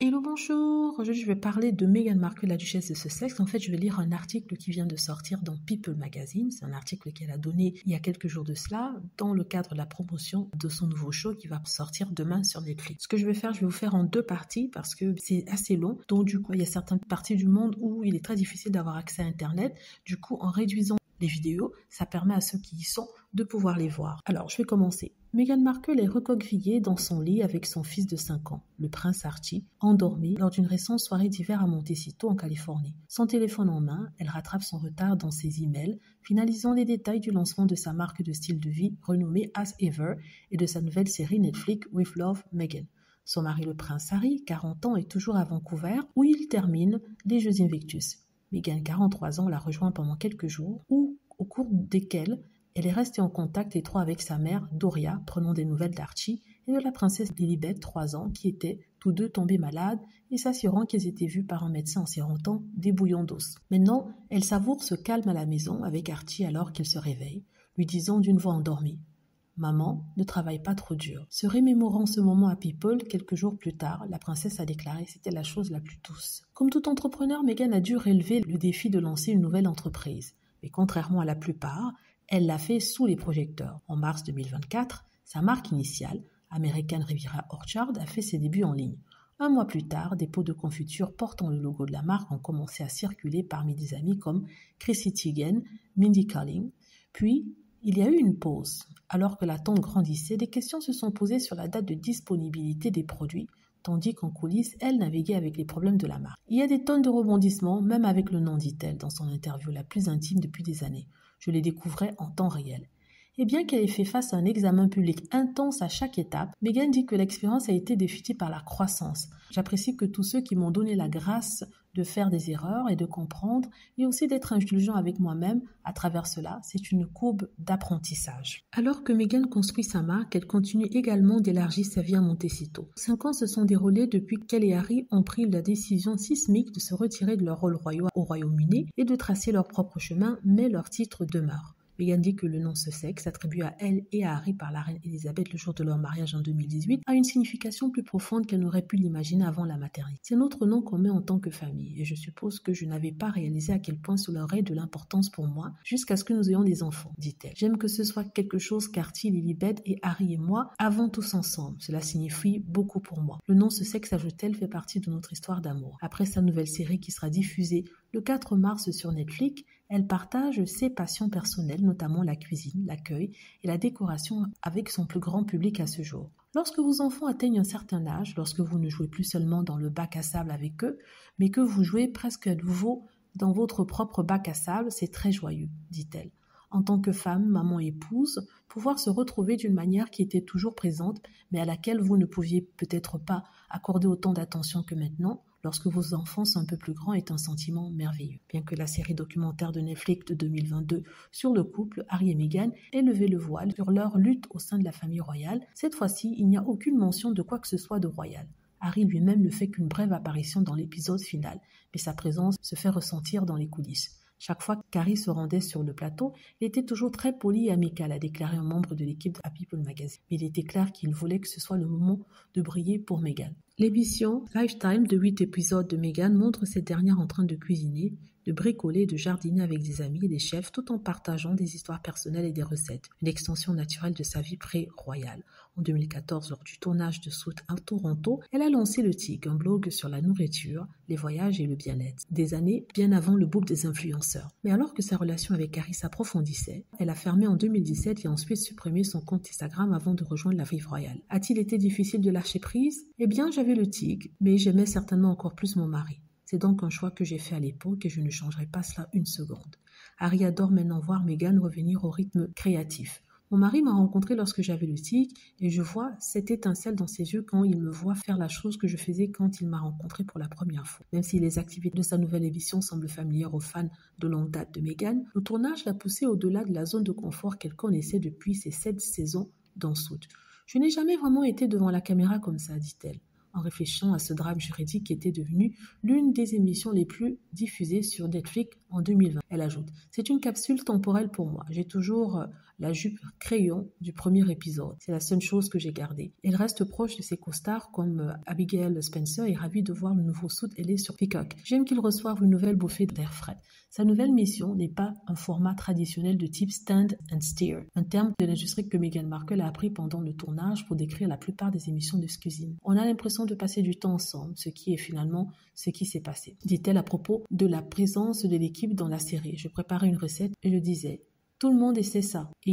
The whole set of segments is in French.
Hello, bonjour. Aujourd'hui, je vais parler de Meghan Markle, la duchesse de Sussex. En fait, je vais lire un article qui vient de sortir dans People Magazine. C'est un article qu'elle a donné il y a quelques jours de cela dans le cadre de la promotion de son nouveau show qui va sortir demain sur Netflix. Ce que je vais faire, je vais vous faire en deux parties parce que c'est assez long. Donc, du coup, il y a certaines parties du monde où il est très difficile d'avoir accès à Internet. Du coup, en réduisant les vidéos, ça permet à ceux qui y sont de pouvoir les voir. Alors, je vais commencer. Meghan Markle est recroquevillée dans son lit avec son fils de 5 ans, le prince Archie, endormi lors d'une récente soirée d'hiver à Montecito en Californie. Son téléphone en main, elle rattrape son retard dans ses emails, finalisant les détails du lancement de sa marque de style de vie renommée As Ever et de sa nouvelle série Netflix With Love, Meghan. Son mari le prince Harry, 40 ans, est toujours à Vancouver où il termine les Jeux Invictus. Meghan, 43 ans, l'a rejoint pendant quelques jours, au cours desquels elle est restée en contact étroit avec sa mère, Doria, prenant des nouvelles d'Archie, et de la princesse Lilibet, 3 ans, qui étaient tous deux tombés malades et s'assurant qu'ils étaient vus par un médecin en sirotant des bouillons d'os. Maintenant, elle savoure ce calme à la maison avec Archie alors qu'il se réveille, lui disant d'une voix endormie « Maman, ne travaille pas trop dur ». Se remémorant ce moment à People, quelques jours plus tard, la princesse a déclaré que c'était la chose la plus douce. Comme tout entrepreneur, Meghan a dû relever le défi de lancer une nouvelle entreprise. Mais contrairement à la plupart, elle l'a fait sous les projecteurs. En mars 2024, sa marque initiale, American Riviera Orchard, a fait ses débuts en ligne. Un mois plus tard, des pots de confiture portant le logo de la marque ont commencé à circuler parmi des amis comme Chrissy Teigen, Mindy Kaling. Puis, il y a eu une pause. Alors que l'attente grandissait, des questions se sont posées sur la date de disponibilité des produits, tandis qu'en coulisses, elle naviguait avec les problèmes de la marque. Il y a des tonnes de rebondissements, même avec le nom, dit-elle, dans son interview la plus intime depuis des années. Je les découvrais en temps réel. Et bien qu'elle ait fait face à un examen public intense à chaque étape, Meghan dit que l'expérience a été définie par la croissance. J'apprécie que tous ceux qui m'ont donné la grâce de faire des erreurs et de comprendre, et aussi d'être indulgent avec moi-même à travers cela, c'est une courbe d'apprentissage. Alors que Meghan construit sa marque, elle continue également d'élargir sa vie à Montecito. 5 ans se sont déroulés depuis qu'elle et Harry ont pris la décision sismique de se retirer de leur rôle royal au Royaume-Uni et de tracer leur propre chemin, mais leur titre demeure. Meghan dit que le nom Sussex, attribué à elle et à Harry par la reine Elisabeth le jour de leur mariage en 2018, a une signification plus profonde qu'elle n'aurait pu l'imaginer avant la maternité. C'est notre nom qu'on met en tant que famille, et je suppose que je n'avais pas réalisé à quel point cela aurait de l'importance pour moi, jusqu'à ce que nous ayons des enfants, dit-elle. J'aime que ce soit quelque chose qu'Archie, Lilibet et Harry et moi avons tous ensemble. Cela signifie beaucoup pour moi. Le nom Sussex, ajoute-t-elle, fait partie de notre histoire d'amour. Après sa nouvelle série qui sera diffusée le 4 mars sur Netflix, elle partage ses passions personnelles, notamment la cuisine, l'accueil et la décoration avec son plus grand public à ce jour. Lorsque vos enfants atteignent un certain âge, lorsque vous ne jouez plus seulement dans le bac à sable avec eux, mais que vous jouez presque à nouveau dans votre propre bac à sable, c'est très joyeux, dit-elle. En tant que femme, maman, épouse, pouvoir se retrouver d'une manière qui était toujours présente, mais à laquelle vous ne pouviez peut-être pas accorder autant d'attention que maintenant, lorsque vos enfants sont un peu plus grands, est un sentiment merveilleux. Bien que la série documentaire de Netflix de 2022 sur le couple, Harry et Meghan, ait levé le voile sur leur lutte au sein de la famille royale, cette fois-ci, il n'y a aucune mention de quoi que ce soit de royal. Harry lui-même ne fait qu'une brève apparition dans l'épisode final, mais sa présence se fait ressentir dans les coulisses. Chaque fois qu'Harry se rendait sur le plateau, il était toujours très poli et amical, a déclaré un membre de l'équipe de People Magazine. Mais il était clair qu'il voulait que ce soit le moment de briller pour Meghan. L'émission Lifetime de 8 épisodes de Meghan montre cette dernière en train de cuisiner, de bricoler, de jardiner avec des amis et des chefs tout en partageant des histoires personnelles et des recettes, une extension naturelle de sa vie pré-royale. En 2014, lors du tournage de Suits à Toronto, elle a lancé le TIG, un blog sur la nourriture, les voyages et le bien-être, des années bien avant le boom des influenceurs. Mais alors que sa relation avec Harry s'approfondissait, elle a fermé en 2017 et ensuite supprimé son compte Instagram avant de rejoindre la vie royale. A-t-il été difficile de lâcher prise ? Eh bien, j'avais le TIG, mais j'aimais certainement encore plus mon mari. C'est donc un choix que j'ai fait à l'époque et je ne changerai pas cela une seconde. Harry adore maintenant voir Meghan revenir au rythme créatif. Mon mari m'a rencontré lorsque j'avais le TIG et je vois cette étincelle dans ses yeux quand il me voit faire la chose que je faisais quand il m'a rencontré pour la première fois. Même si les activités de sa nouvelle émission semblent familières aux fans de longue date de Meghan, le tournage l'a poussée au-delà de la zone de confort qu'elle connaissait depuis ses 7 saisons dans Suits. Je n'ai jamais vraiment été devant la caméra comme ça, dit-elle. en réfléchissant à ce drame juridique qui était devenu l'une des émissions les plus diffusées sur Netflix en 2020. Elle ajoute « C'est une capsule temporelle pour moi. J'ai toujours la jupe crayon du premier épisode. C'est la seule chose que j'ai gardée. Elle reste proche de ses co-stars comme Abigail Spencer et ravie de voir le nouveau suit Ellie sur Peacock. J'aime qu'il reçoive une nouvelle bouffée d'air frais. Sa nouvelle mission n'est pas un format traditionnel de type stand and steer, un terme de l'industrie que Meghan Markle a appris pendant le tournage pour décrire la plupart des émissions de cuisine. On a l'impression de passer du temps ensemble, ce qui est finalement ce qui s'est passé, dit-elle à propos de la présence de l'équipe dans la série. Je préparais une recette et je disais tout le monde essaie ça. Et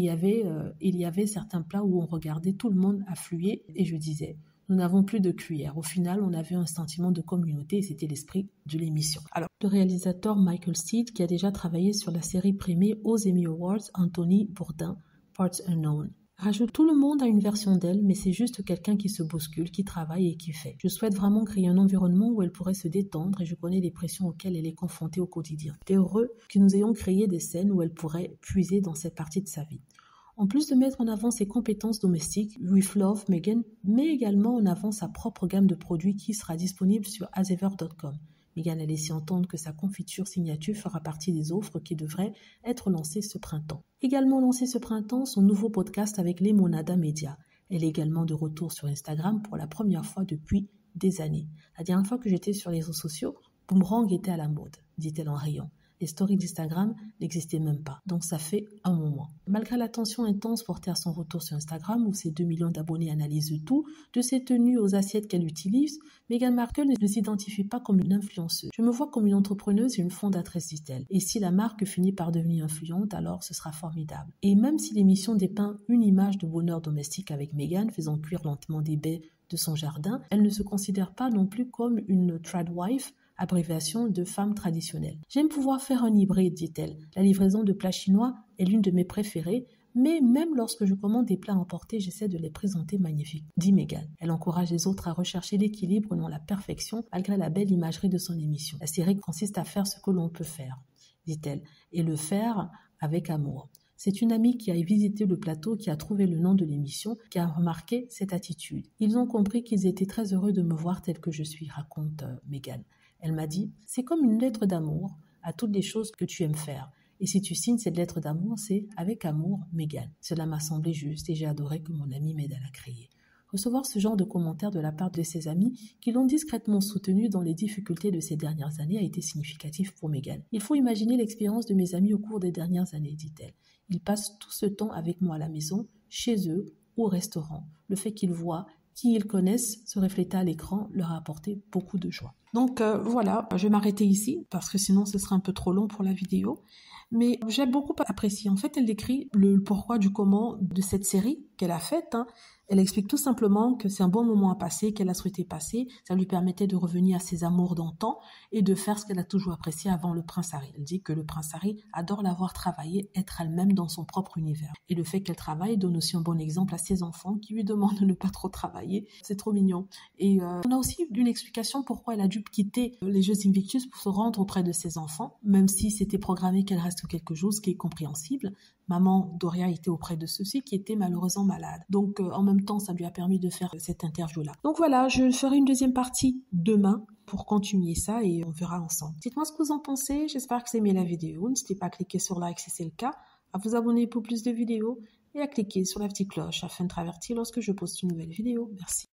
il y avait certains plats où on regardait tout le monde affluer et je disais nous n'avons plus de cuillère. Au final, on avait un sentiment de communauté et c'était l'esprit de l'émission. Alors, le réalisateur Michael Steed, qui a déjà travaillé sur la série primée aux Emmy Awards, Anthony Bourdain, Parts Unknown, rajoute tout le monde a une version d'elle, mais c'est juste quelqu'un qui se bouscule, qui travaille et qui fait. Je souhaite vraiment créer un environnement où elle pourrait se détendre et je connais les pressions auxquelles elle est confrontée au quotidien. T'es heureux que nous ayons créé des scènes où elle pourrait puiser dans cette partie de sa vie. En plus de mettre en avant ses compétences domestiques, With Love, Meghan met également en avant sa propre gamme de produits qui sera disponible sur azever.com. Meghan a laissé entendre que sa confiture signature fera partie des offres qui devraient être lancées ce printemps. Également lancé ce printemps, son nouveau podcast avec Lemonada Media. Elle est également de retour sur Instagram pour la première fois depuis des années. La dernière fois que j'étais sur les réseaux sociaux, Boomerang était à la mode, dit-elle en riant. Les stories d'Instagram n'existaient même pas, donc ça fait un moment. Malgré l'attention intense portée à son retour sur Instagram, où ses 2 millions d'abonnés analysent tout, de ses tenues aux assiettes qu'elle utilise, Meghan Markle ne s'identifie pas comme une influenceuse. Je me vois comme une entrepreneuse et une fondatrice, dit-elle. Et si la marque finit par devenir influente, alors ce sera formidable. Et même si l'émission dépeint une image de bonheur domestique avec Meghan, faisant cuire lentement des baies de son jardin, elle ne se considère pas non plus comme une tradwife, abréviation de femme traditionnelle. J'aime pouvoir faire un hybride, dit-elle. La livraison de plats chinois est l'une de mes préférées, mais même lorsque je commande des plats emportés, j'essaie de les présenter magnifiques, dit Meghan. Elle encourage les autres à rechercher l'équilibre, non la perfection, malgré la belle imagerie de son émission. La série consiste à faire ce que l'on peut faire, dit-elle, et le faire avec amour. C'est une amie qui a visité le plateau qui a trouvé le nom de l'émission, qui a remarqué cette attitude. Ils ont compris qu'ils étaient très heureux de me voir telle que je suis, raconte Meghan. Elle m'a dit, c'est comme une lettre d'amour à toutes les choses que tu aimes faire. Et si tu signes cette lettre d'amour, c'est avec amour, Meghan. Cela m'a semblé juste et j'ai adoré que mon ami m'aide à la créer. Recevoir ce genre de commentaires de la part de ses amis qui l'ont discrètement soutenue dans les difficultés de ces dernières années a été significatif pour Meghan. Il faut imaginer l'expérience de mes amis au cours des dernières années, dit-elle. Ils passent tout ce temps avec moi à la maison, chez eux, au restaurant. Le fait qu'ils voient qui ils connaissent se refléter à l'écran leur a apporté beaucoup de joie. Donc voilà, je vais m'arrêter ici parce que sinon ce sera un peu trop long pour la vidéo. Mais j'ai beaucoup apprécié. En fait, elle décrit le pourquoi du comment de cette série qu'elle a faite. Elle explique tout simplement que c'est un bon moment à passer, qu'elle a souhaité passer. Ça lui permettait de revenir à ses amours d'antan et de faire ce qu'elle a toujours apprécié avant le prince Harry. Elle dit que le prince Harry adore la voir travailler, être elle-même dans son propre univers. Et le fait qu'elle travaille donne aussi un bon exemple à ses enfants qui lui demandent de ne pas trop travailler. C'est trop mignon. Et on a aussi une explication pourquoi elle a dû quitter les Jeux Invictus pour se rendre auprès de ses enfants, même si c'était programmé qu'elle reste quelques jours, ce qui est compréhensible. Maman Doria était auprès de ceux-ci qui étaient malheureusement malades. Donc en même temps, ça lui a permis de faire cette interview-là. Donc voilà, je ferai une deuxième partie demain pour continuer ça et on verra ensemble. Dites-moi ce que vous en pensez, j'espère que vous aimez la vidéo. N'hésitez pas à cliquer sur like si c'est le cas, à vous abonner pour plus de vidéos et à cliquer sur la petite cloche afin de être averti lorsque je poste une nouvelle vidéo. Merci.